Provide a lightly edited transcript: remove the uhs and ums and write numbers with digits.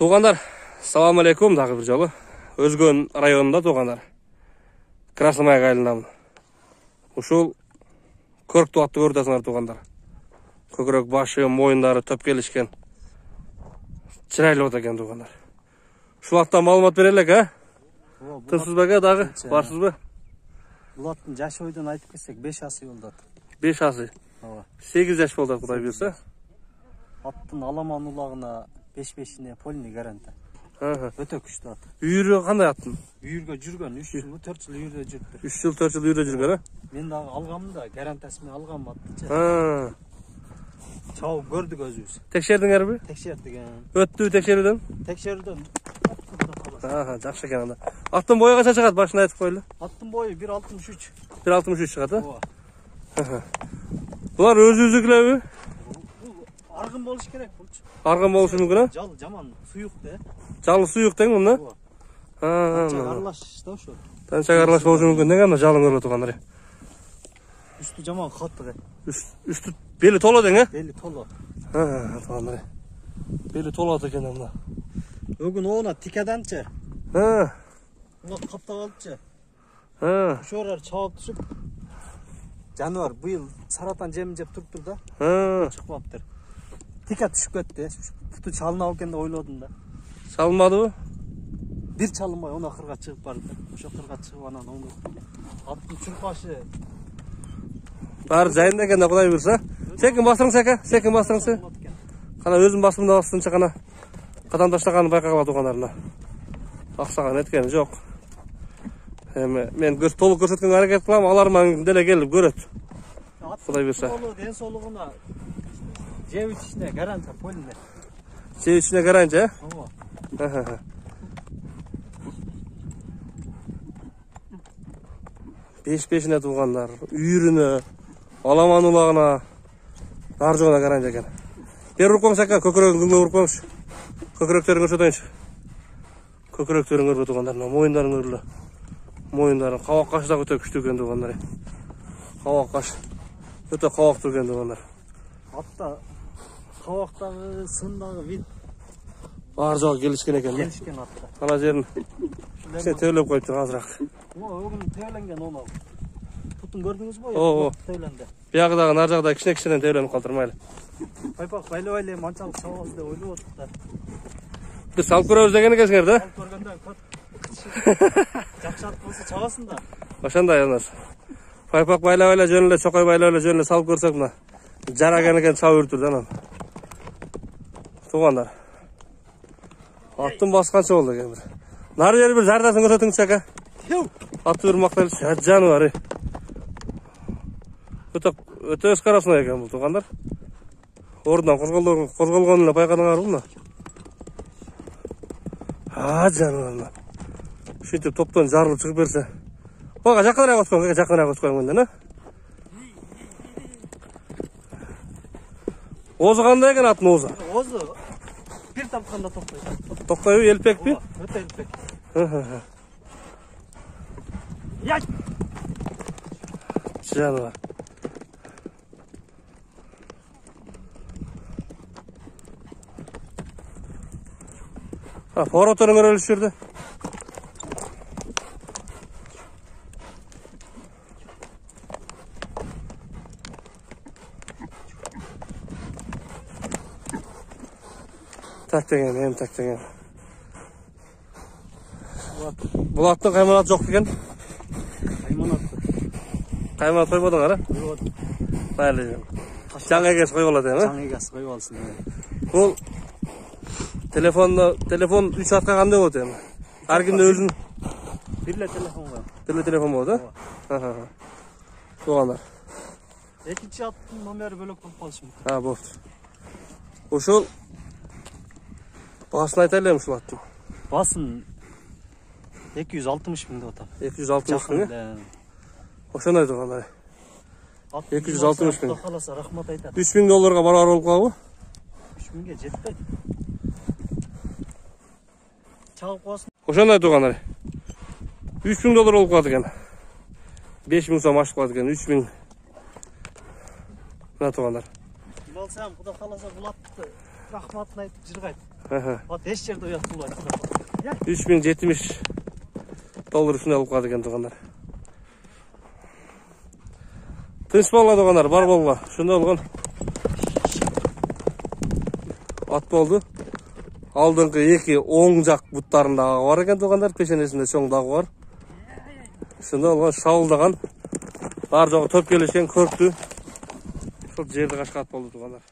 Туғандар, салам алейкум, дағы бір жолы. Өзгөн районында туғандар. Краснояр айылынан. Ушул көрік туатты көрдасыңар туғандар. Көкірек башы, мойындары төп келішкен. Чырайлы ота екен туғандар. Шул аттан малымат берелек, Тынсыз бәге дағы, барсыз бі? Бұл аттың жашы ойдан айтып кесек 5 асы болдат. 5 асы? 8 жаш болдат, құдай берсе? Аттың аламан улағына 5-5-ine полini гаранта. Өте күшті ат. Үйірі қандай аттың? Үйірге жүрген, 3 жыл, 4 жыл үйірде жүрді. 3 жыл, 4 жыл үйірде жүрген, Мен дағы алғамында, гарантасымен алғам атты. Чауып көрдік өзіміз. Текшердің әрбі? Текшердіген. Өтті текшеруден? Текшеруден. Жақшы екен анда. Аттың бойы қанша шығады, башына айтып қойлы? Аттың бойы 1.63. 1.63 шығады, Бұлар өзі-өзікілі Арғын болыш керек бұлчы. Арғын болышы мүмкін, Жал жаман сұйық де. Жалы сұйық дең мұнда? Танчак аралаш да ошо. Танчак аралаш болушу мүмкүн деген ана жалын көрүп тургандар. Үстү жаман каттык. Үстү бели толо дең, Бели толо. Тургандар. Бели толо экен анда. Бүгүн оона тикаданчы. Ула каптап алыпчы. Ошолар чаап түшүп. Жануар быйыл саратан жем жеп туруптур да. Чыкпаптыр. Тика түшүп кетти. Путу чалынабы экен деп ойлодум да. Çalınmadыбы? Bir çalınmay, ona kırga çıkıp vardı. Oşa kırga çıkıp anan onu. Attın çırpaşı. Bari jayında eкен de Құдай бұйырса. Sekin bastırın seke, sekin bastırın se. Kana özüm basımda bastırınca kana qatandaştaqanı bayqaqala tuğanlarına. Ақсаған еткені жоқ. Мен толық көрсеткен әрекет қыламын, аларман деле келіп көрөт. Құдай бұйырса. Денсаулығына жем ішіне гарантия поліне. Жем ішіне гарантия? Беш-бешіне туғандар, үйіріні, аламан улағына, бар жоғына гарантия екен. Бер ұрып қоңшы әка, көкірегін күнге ұрып қоңшы. Көкіректерін көрсетейінші. Көкіректерін көріп туғандарына, мойындарын өрлі. Мойындарын, қауақ қашы да өте күшті екен туғандар. Қауақ қашы, өте қауақты екен туғандар. Атта қауақтағы, сындағы вид. Бар жоғы келішкен екен. Келішкен атта. Ана жерін сен тәулеп қойып тұр азырақ. Өгін тәуленген оны. Тұтын көрдіңіз бой? Тәуленді. Бияғыдағы нар жағда кішіне-кішінен тәуленіп қалдырмайлы. Пайпақ байлы-байлы манчалық шауыз деп ойлы отырды. Біз салып көреміз деген екенсіңер да? Салып көргенде көт жақшат болса чабасын да. Ошандай анас. Пайпақ байлы-байлы жөнілі, чоқай байлы-байлы жөнілі салып көрсек мына. Жараген екен сау үртірді анан. Туғандар. Аттың басқанша болды екен бір. Нар жері бір жардасын көтетіңіз әке. Атты бір мақтайлы жаны бар. Өте өскарасына екен бұл туғандар. Орындан қозғалғанына байқадыңар бұл мына. Жаны бар мына. Шетіп топтан жарылып шығып берсе. Оға жақынырақ өткен, жақынырақ өткен көнден, Озы қандай екен атын озы? Озы bir тапқанда тоқтайды. Тоқтайды, елпек пе? Өте елпек. Жаны бар. Фороторың өреліс жүрді. Так деген, мен так деген. Бұл аттың қайманаты жоқ деген? Қайманат қойбадың ара? Бәлі жем. Жаңа егесі қой болады, Жаңа егесі қой болсын. Бұл телефон 3 саатқа қандай болады ең? Әркімде өзін? Бірлі телефон ғой. Бірлі телефон болады? Туғандар. Екінші аттың номері бөлік болып қалшы ма? Болды. Ошол басын айтайлайым ушул аттың. Басын 260 мың деп атам. 260 мың? Ошондой туғандар. 260 мың. Қаласа рахмат айтады. 3 мың долларға барар болып қалабы? 3 мыңға жетпейді. Чағып қоясын. Ошондой туғандар. 3 мың доллар болып қалады екен. 5 мың сом ашып қалады екен. 3 мың. Мына туғандар. Балсам, құда қаласа бұл атты рахматын айтып жырғайды. Аха. Вот еш жерде ұят болмайды. 3070 доллар үстіне алып қалды екен туғандар. Тыныш болла туғандар, бар болла. Шында болған. Ат болды. Алдыңғы екі оң жақ бұттарындағы бар екен туғандар, пешенесінде чоңдағы бар. Шында болған шауылдаған. Бар жоғы топ келешкен көрікті. Сол жерді қашқа ат болды туғандар.